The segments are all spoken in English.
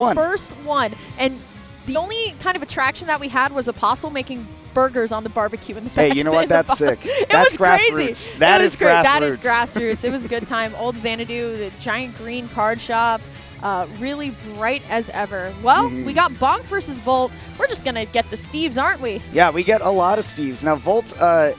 First one. And the only kind of attraction that we had was Apostle making burgers on the barbecue in the back. Hey, you know what? That's sick. That's grassroots. crazy. That is grassroots. That is grassroots. It was a good time. Old Xanadu, the giant green card shop, really bright as ever. Well, we got Bonk versus Vult. We're just going to get the Steves, aren't we? Yeah, we get a lot of Steves. Now, Vult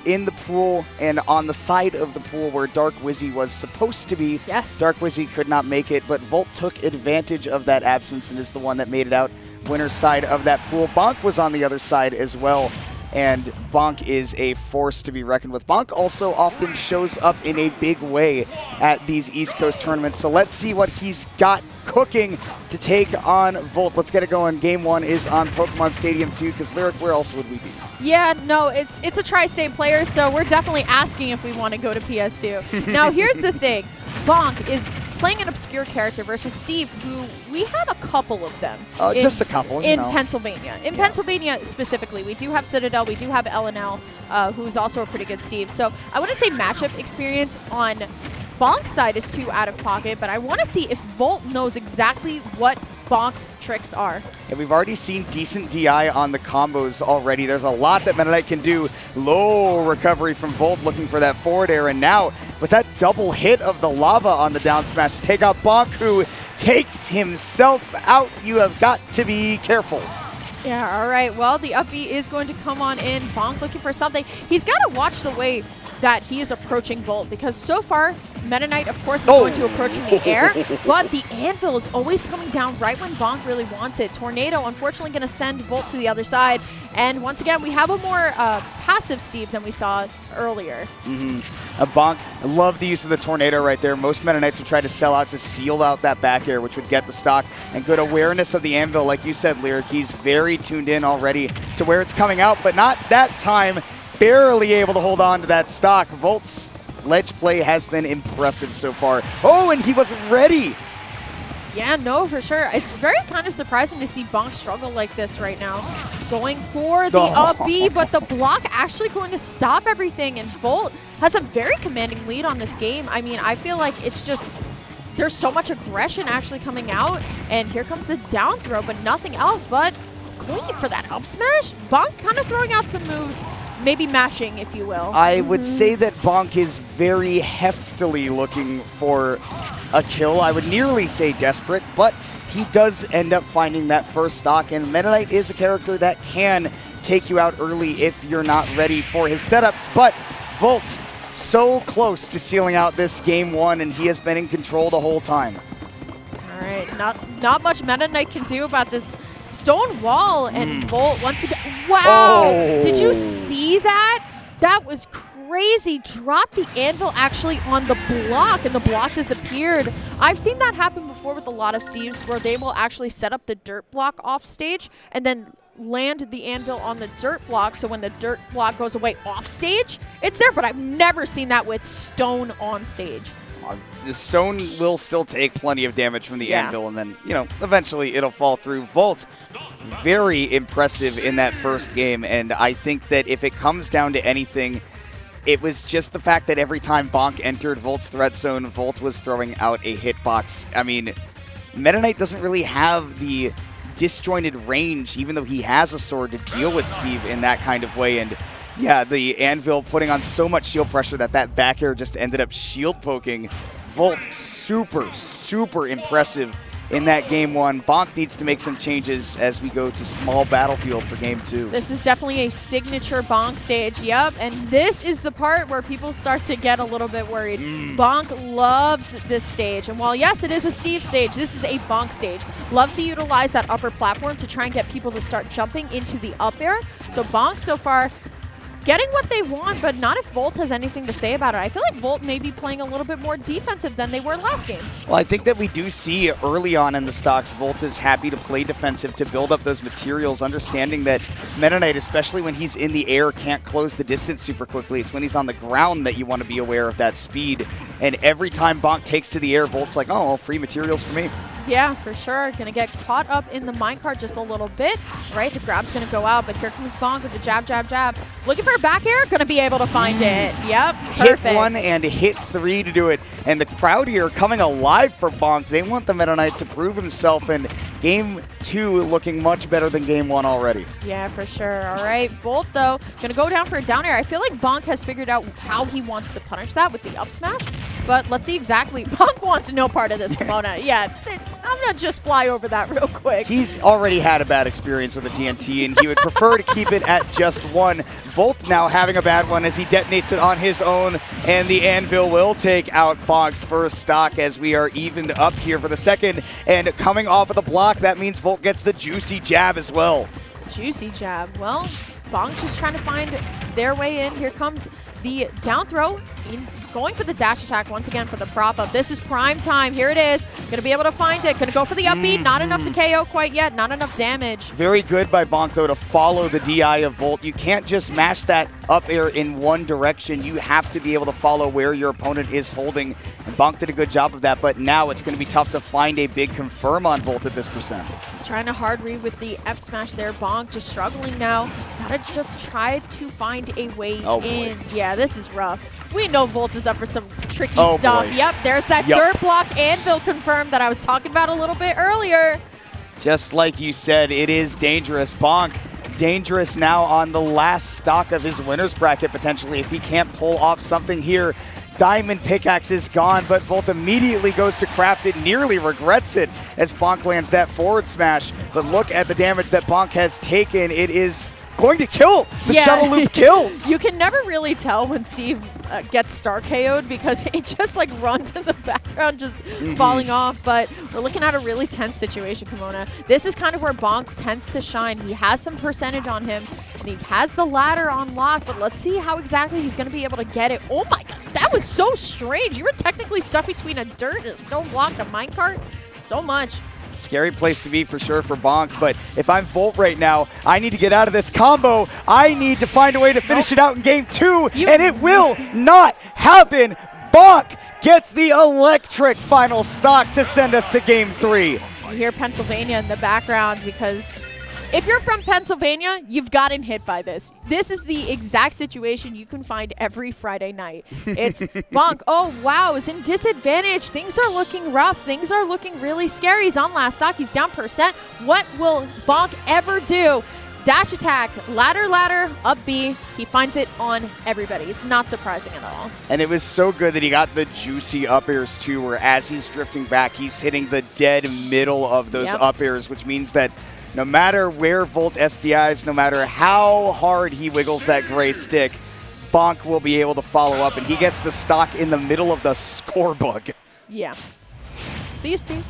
in the pool and on the side of the pool where Dark Wizzy was supposed to be. Yes. Dark Wizzy could not make it, but Vult took advantage of that absence and is the one that made it out winner's side of that pool. Bonk was on the other side as well, and Bonk is a force to be reckoned with. Bonk also often shows up in a big way at these East Coast tournaments, so let's see what he's got cooking to take on Vult. Let's get it going. Game 1 is on Pokemon Stadium 2, because Lyric, where else would we be? Yeah, no, it's a tri-state player, so we're definitely asking if we want to go to PS2. Now, here's the thing. Bonk is playing an obscure character versus Steve, who we have a couple of them. Just a couple, in Pennsylvania. In Pennsylvania specifically, we do have Citadel, we do have LNL, who's also a pretty good Steve. So I wouldn't say matchup experience on Bonk's side is too out of pocket, but I want to see if Vult knows exactly what Bonk's tricks are. And we've already seen decent DI on the combos already. There's a lot that Meta Knight can do. Low recovery from Vult looking for that forward air. And now with that double hit of the lava on the down smash to take out Bonk, who takes himself out. You have got to be careful. Yeah, all right. Well, the up B is going to come on in. Bonk looking for something. He's got to watch the way that he is approaching Vult, because so far, Meta Knight, of course, is going to approach in the air, but the anvil is always coming down right when Bonk really wants it. Tornado, unfortunately, going to send Vult to the other side, and once again, we have a more passive Steve than we saw earlier. Bonk, I love the use of the Tornado right there. Most Meta Knights would try to sell out to seal out that back air, which would get the stock, and good awareness of the anvil. Like you said, Lyric, he's very tuned in already to where it's coming out, but not that time. Barely able to hold on to that stock. Vult's ledge play has been impressive so far. Oh, and he wasn't ready. Yeah, no, for sure. It's very kind of surprising to see Bonk struggle like this right now. Going for the up B, but the block actually going to stop everything, and Vult has a very commanding lead on this game. I mean, I feel like it's just, there's so much aggression actually coming out, and here comes the down throw, but nothing else but going for that up smash. Bonk kind of throwing out some moves, maybe mashing, if you will. I would say that Bonk is very heftily looking for a kill. I would nearly say desperate, but he does end up finding that first stock, and Meta Knight is a character that can take you out early if you're not ready for his setups, but Vult so close to sealing out this game 1, and he has been in control the whole time. All right, not much Meta Knight can do about this stone wall, and Vult once again. Wow! Did you see that? That was crazy. Dropped the anvil actually on the block, and the block disappeared. I've seen that happen before with a lot of Steves, where they will actually set up the dirt block off stage and then land the anvil on the dirt block, so when the dirt block goes away off stage, it's there, but I've never seen that with stone on stage. The stone will still take plenty of damage from the anvil, and then, you know, eventually it'll fall through. Vult, very impressive in that first game, and I think that if it comes down to anything, it was just the fact that every time Bonk entered Vult's threat zone, Vult was throwing out a hitbox. I mean, Meta Knight doesn't really have the disjointed range, even though he has a sword, to deal with Steve in that kind of way, and yeah, the anvil putting on so much shield pressure that back air just ended up shield poking. Vult super, super impressive in that game 1. Bonk needs to make some changes as we go to small battlefield for game 2. This is definitely a signature Bonk stage, yep, and this is the part where people start to get a little bit worried. Bonk loves this stage, and while yes, it is a Steve stage, this is a Bonk stage. Loves to utilize that upper platform to try and get people to start jumping into the up air. So Bonk so far getting what they want, but not if Vult has anything to say about it. I feel like Vult may be playing a little bit more defensive than they were last game. Well, I think that we do see early on in the stocks, Vult is happy to play defensive to build up those materials, understanding that Meta Knight, especially when he's in the air, can't close the distance super quickly. It's when he's on the ground that you want to be aware of that speed. And every time Bonk takes to the air, Volt's like, oh, well, free materials for me. Yeah, for sure. Gonna get caught up in the minecart just a little bit. Right, the grab's gonna go out, but here comes Bonk with the jab, jab, jab. Looking for a back air, gonna be able to find it. Yep, perfect. Hit 1 and hit 3 to do it. And the crowd here coming alive for Bonk. They want the Meta Knight to prove himself, and game 2 looking much better than game 1 already. Yeah, for sure. All right, Vult, though, gonna go down for a down air. I feel like Bonk has figured out how he wants to punish that with the up smash, but let's see exactly. Bonk wants no part of this, Kimona. Yeah, I'm gonna just fly over that real quick. He's already had a bad experience with the TNT, and he would prefer to keep it at just 1. Vult now having a bad one as he detonates it on his own, and the Anvil will take out Bonk's first stock as we are evened up here for the second. And coming off of the block, that means Vult gets the juicy jab as well. Juicy jab. Well, Bonk's just trying to find their way in. Here comes the down throw. Going for the dash attack once again for the prop up. This is prime time. Here it is. Going to be able to find it. Going to go for the upbeat. Not enough to KO quite yet. Not enough damage. Very good by Bonk, though, to follow the DI of Vult. You can't just mash that up air in one direction. You have to be able to follow where your opponent is holding. And Bonk did a good job of that, but now it's going to be tough to find a big confirm on Vult at this percent. Trying to hard read with the F smash there. Bonk just struggling now. Gotta just try to find a way in. Yeah, this is rough. We know Vult is up for some tricky stuff. Boy. Yep, there's that dirt block Anvil confirmed that I was talking about a little bit earlier. Just like you said, it is dangerous. Bonk dangerous now on the last stock of his winner's bracket potentially if he can't pull off something here. Diamond pickaxe is gone, but Vult immediately goes to craft it, nearly regrets it as Bonk lands that forward smash. But look at the damage that Bonk has taken. It is going to kill. The shuttle loop kills. You can never really tell when Steve gets star KO'd because it just like runs in the background, just falling off. But we're looking at a really tense situation, Kimona. This is kind of where Bonk tends to shine. He has some percentage on him, and he has the ladder on lock, but let's see how exactly he's going to be able to get it. Oh my god, that was so strange. You were technically stuck between a dirt and a stone block, a minecart. So much. Scary place to be for sure for Bonk, but if I'm Vult right now, I need to get out of this combo. I need to find a way to finish it out in game 2, and it will not happen. Bonk gets the electric final stock to send us to game 3. You hear Pennsylvania in the background because if you're from Pennsylvania, you've gotten hit by this. This is the exact situation you can find every Friday night. It's Bonk, oh wow, is in disadvantage. Things are looking rough. Things are looking really scary. He's on last stock. He's down percent. What will Bonk ever do? Dash attack, ladder, ladder, up B. He finds it on everybody. It's not surprising at all. And it was so good that he got the juicy up airs too, where as he's drifting back, he's hitting the dead middle of those up airs, which means that no matter where Vult SDIs, no matter how hard he wiggles that gray stick, Bonk will be able to follow up, and he gets the stock in the middle of the scorebug. Yeah. See you, Steve.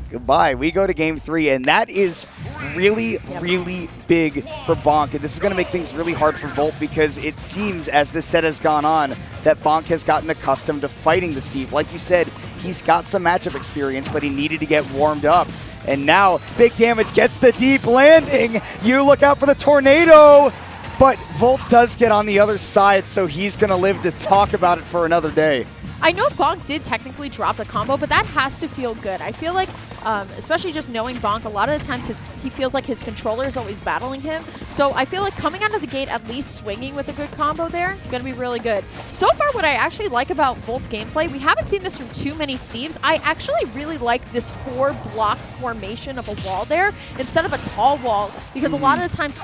Goodbye. We go to game 3, and that is really, really big for Bonk. And this is going to make things really hard for Vult because it seems, as this set has gone on, that Bonk has gotten accustomed to fighting the Steve. Like you said, he's got some matchup experience, but he needed to get warmed up. And now, big damage gets the deep landing. You look out for the tornado. But Vult does get on the other side, so he's going to live to talk about it for another day. I know Bonk did technically drop the combo, but that has to feel good. I feel like, especially just knowing Bonk, a lot of the times he feels like his controller is always battling him. So I feel like coming out of the gate, at least swinging with a good combo there, it's going to be really good. So far, what I actually like about Vult's gameplay, we haven't seen this from too many Steves. I actually really like this 4-block formation of a wall there instead of a tall wall, because a lot of the times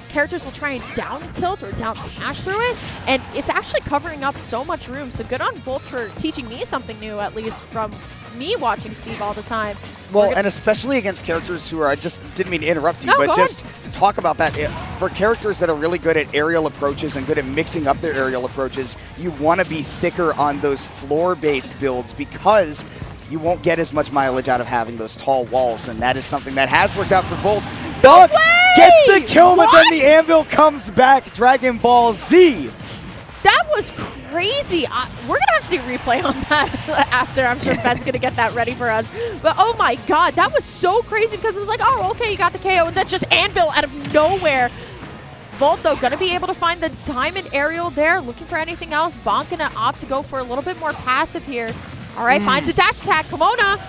characters will try and down tilt or down smash through it, and it's actually covering up so much room. So good on Vult for teaching me something new, at least from me watching Steve all the time. Well, and especially against characters who are, I just didn't mean to interrupt you, but just to talk about that, for characters that are really good at aerial approaches and good at mixing up their aerial approaches, you want to be thicker on those floor-based builds because you won't get as much mileage out of having those tall walls, and that is something that has worked out for Vult. Bonk gets the kill, but then the Anvil comes back. Dragon Ball Z. That was crazy. We're going to have to see a replay on that after. I'm sure Ben's going to get that ready for us. But oh my god, that was so crazy because it was like, oh, okay, you got the KO, and then just Anvil out of nowhere. Vult, though, going to be able to find the diamond aerial there, looking for anything else. Bonk going to opt to go for a little bit more passive here. All right, finds the dash attack. Kimona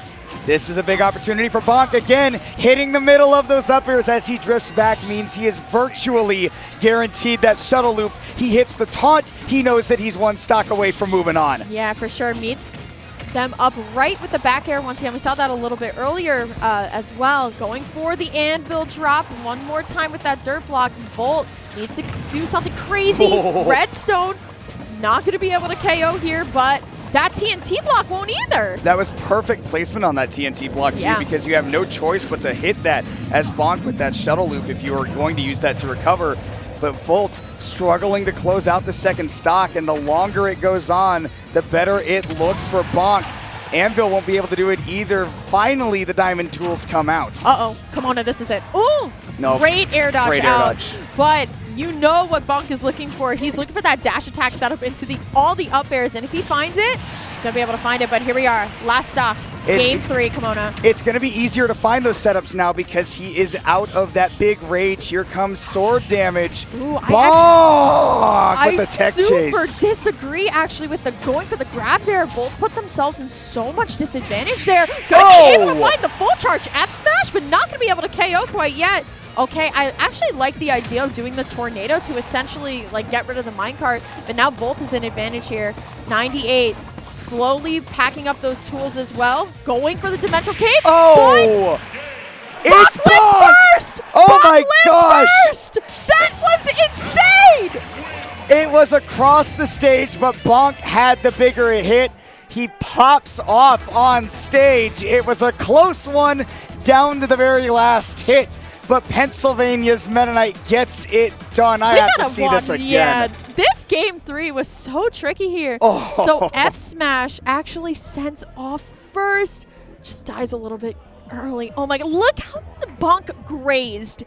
This is a big opportunity for Bonk again. Hitting the middle of those up airs as he drifts back means he is virtually guaranteed that shuttle loop. He hits the taunt. He knows that he's one stock away from moving on. Yeah, for sure. Meets them up right with the back air. Once again, we saw that a little bit earlier as well. Going for the anvil drop one more time with that dirt block. Vult needs to do something crazy. Oh. Redstone not going to be able to KO here, but that TNT block won't either. That was perfect placement on that TNT block too, because you have no choice but to hit that as Bonk with that shuttle loop if you are going to use that to recover. But Vult struggling to close out the second stock, and the longer it goes on, the better it looks for Bonk. Anvil won't be able to do it either. Finally, the diamond tools come out. Uh-oh, come on, this is it. Ooh, no, great air dodge great out. Air dodge. But you know what Bonk is looking for. He's looking for that dash attack setup into all the up airs, and if he finds it, he's going to be able to find it. But here we are, last stock. Game 3, Kimona. It's going to be easier to find those setups now because he is out of that big rage. Here comes sword damage. Ooh, Bonk with the tech chase. I super disagree, actually, with the going for the grab there. Vult put themselves in so much disadvantage there. Able to find the full charge F smash, but not going to be able to KO quite yet. Okay, I actually like the idea of doing the tornado to essentially like get rid of the minecart, but now Vult is in advantage here. 98. Slowly packing up those tools as well. Going for the dimensional cape. Oh! It's Bonk first! Oh Bonk my gosh! First! That was insane! It was across the stage, but Bonk had the bigger hit. He pops off on stage. It was a close one down to the very last hit, but Pennsylvania's Meta Knight gets it done. I have to see this again. Yeah, this game 3 was so tricky here. Oh. So F Smash actually sends off first. Just dies a little bit early. Oh my god, look how the Bonk grazed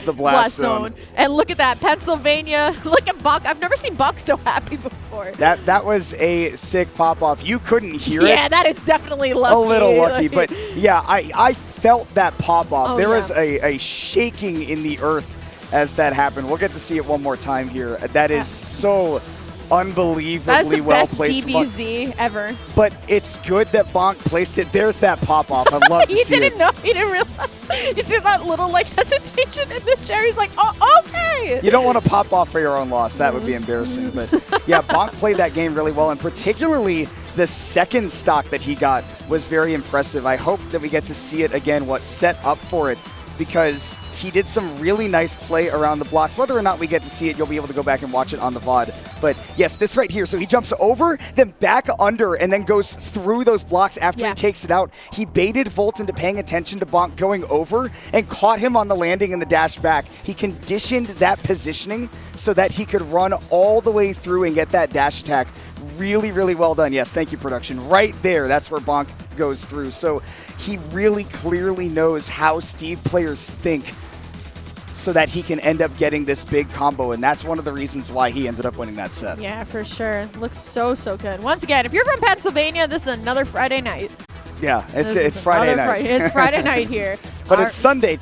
the blast zone. And look at that, Pennsylvania. Look at Bonk. I've never seen Bonk so happy before. That was a sick pop-off. You couldn't hear it. Yeah, that is definitely lucky. A little lucky, but yeah, I felt that pop-off. Oh, there was a shaking in the earth as that happened. We'll get to see it one more time here. That is so unbelievably well placed. That's the best DBZ ever. But it's good that Bonk placed it. There's that pop-off. I love to see it. He didn't know. He didn't realize. You see that little like hesitation in the chair? He's like, oh, okay. You don't want to pop off for your own loss. That would be embarrassing. But yeah, Bonk played that game really well, and particularly the second stock that he got was very impressive. I hope that we get to see it again, what's set up for it, because he did some really nice play around the blocks. Whether or not we get to see it, you'll be able to go back and watch it on the VOD. But yes, this right here. So he jumps over, then back under, and then goes through those blocks after he takes it out. He baited Vult into paying attention to Bonk going over and caught him on the landing and the dash back. He conditioned that positioning so that he could run all the way through and get that dash attack. Really, really well done. Yes, thank you, production. Right there, that's where Bonk goes through. So he really clearly knows how Steve players think so that he can end up getting this big combo, and that's one of the reasons why he ended up winning that set. Yeah, for sure. Looks so good. Once again, if you're from Pennsylvania, this is another Friday night. Yeah, it's Friday night. It's Friday night here. But it's Sunday